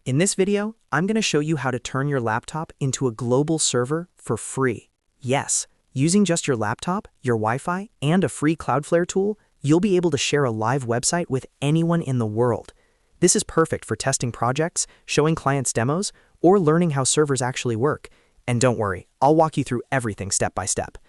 In this video, I'm going to show you how to turn your laptop into a global server for free. Yes, using just your laptop, your Wi-Fi, and a free Cloudflare tool, you'll be able to share a live website with anyone in the world. This is perfect for testing projects, showing clients demos, or learning how servers actually work. And don't worry, I'll walk you through everything step by step.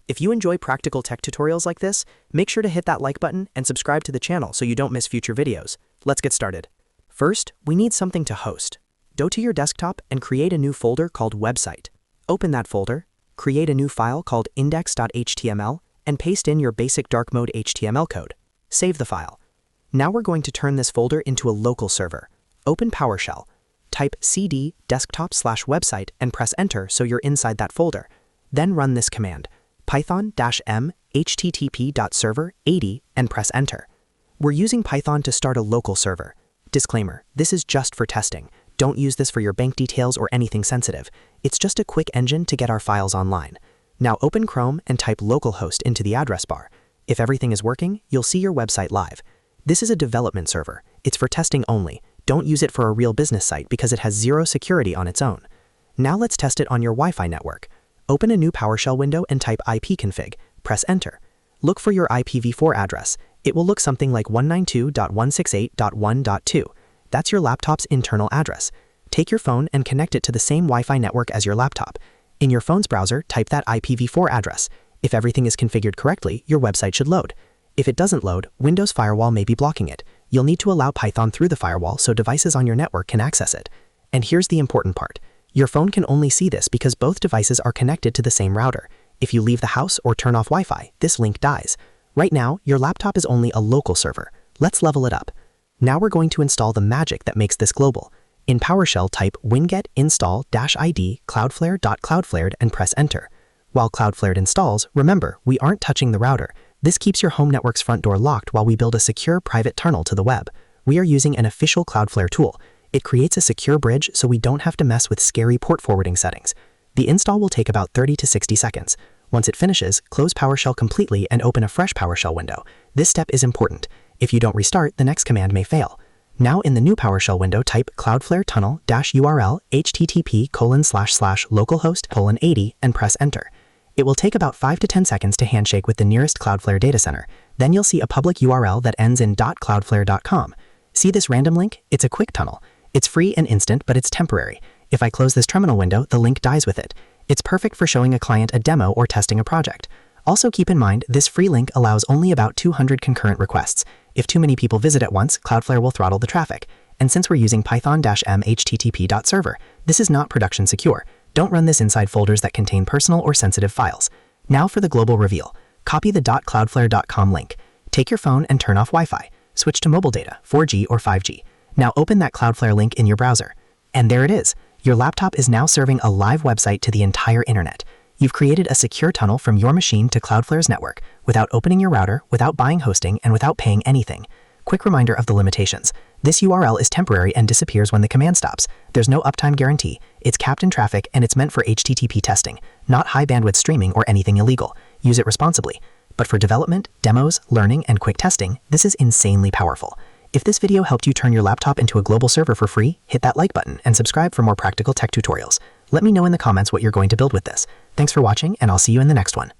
If you enjoy practical tech tutorials like this, make sure to hit that like button and subscribe to the channel so you don't miss future videos. Let's get started. First, we need something to host. Go to your desktop and create a new folder called Website. Open that folder, create a new file called index.html, and paste in your basic dark mode HTML code. Save the file. Now we're going to turn this folder into a local server. Open PowerShell. Type cd desktop/website and press enter so you're inside that folder. Then run this command, python-m http.server80 and press enter. We're using Python to start a local server. Disclaimer, this is just for testing. Don't use this for your bank details or anything sensitive. It's just a quick engine to get our files online. Now open Chrome and type localhost into the address bar. If everything is working, you'll see your website live. This is a development server. It's for testing only. Don't use it for a real business site because it has zero security on its own. Now let's test it on your Wi-Fi network. Open a new PowerShell window and type ipconfig. Press enter. Look for your IPv4 address. It will look something like 192.168.1.2. That's your laptop's internal address. Take your phone and connect it to the same Wi-Fi network as your laptop. In your phone's browser, type that IPv4 address. If everything is configured correctly, your website should load. If it doesn't load, Windows Firewall may be blocking it. You'll need to allow Python through the firewall so devices on your network can access it. And here's the important part. Your phone can only see this because both devices are connected to the same router. If you leave the house or turn off Wi-Fi, this link dies. Right now, your laptop is only a local server. Let's level it up. Now we're going to install the magic that makes this global. In PowerShell, type winget install-id cloudflare.cloudflared and press enter. While Cloudflared installs, remember, we aren't touching the router. This keeps your home network's front door locked while we build a secure private tunnel to the web. We are using an official Cloudflare tool. It creates a secure bridge so we don't have to mess with scary port forwarding settings. The install will take about 30 to 60 seconds. Once it finishes, close PowerShell completely and open a fresh PowerShell window. This step is important. If you don't restart, the next command may fail. Now in the new PowerShell window, type cloudflare tunnel-url http://localhost:80 and press enter. It will take about 5 to 10 seconds to handshake with the nearest Cloudflare data center. Then you'll see a public URL that ends in .cloudflare.com. See this random link? It's a quick tunnel. It's free and instant, but it's temporary. If I close this terminal window, the link dies with it. It's perfect for showing a client a demo or testing a project. Also keep in mind, this free link allows only about 200 concurrent requests. If too many people visit at once, Cloudflare will throttle the traffic. And since we're using python-m http.server, this is not production secure. Don't run this inside folders that contain personal or sensitive files. Now for the global reveal. Copy the .cloudflare.com link. Take your phone and turn off Wi-Fi. Switch to mobile data, 4G or 5G. Now open that Cloudflare link in your browser. And there it is. Your laptop is now serving a live website to the entire internet. You've created a secure tunnel from your machine to Cloudflare's network without opening your router, without buying hosting, and without paying anything. Quick reminder of the limitations. This URL is temporary and disappears when the command stops. There's no uptime guarantee. It's capped in traffic and it's meant for HTTP testing, not high bandwidth streaming or anything illegal. Use it responsibly. But for development, demos, learning, and quick testing, this is insanely powerful. If this video helped you turn your laptop into a global server for free, hit that like button and subscribe for more practical tech tutorials. Let me know in the comments what you're going to build with this. Thanks for watching, and I'll see you in the next one.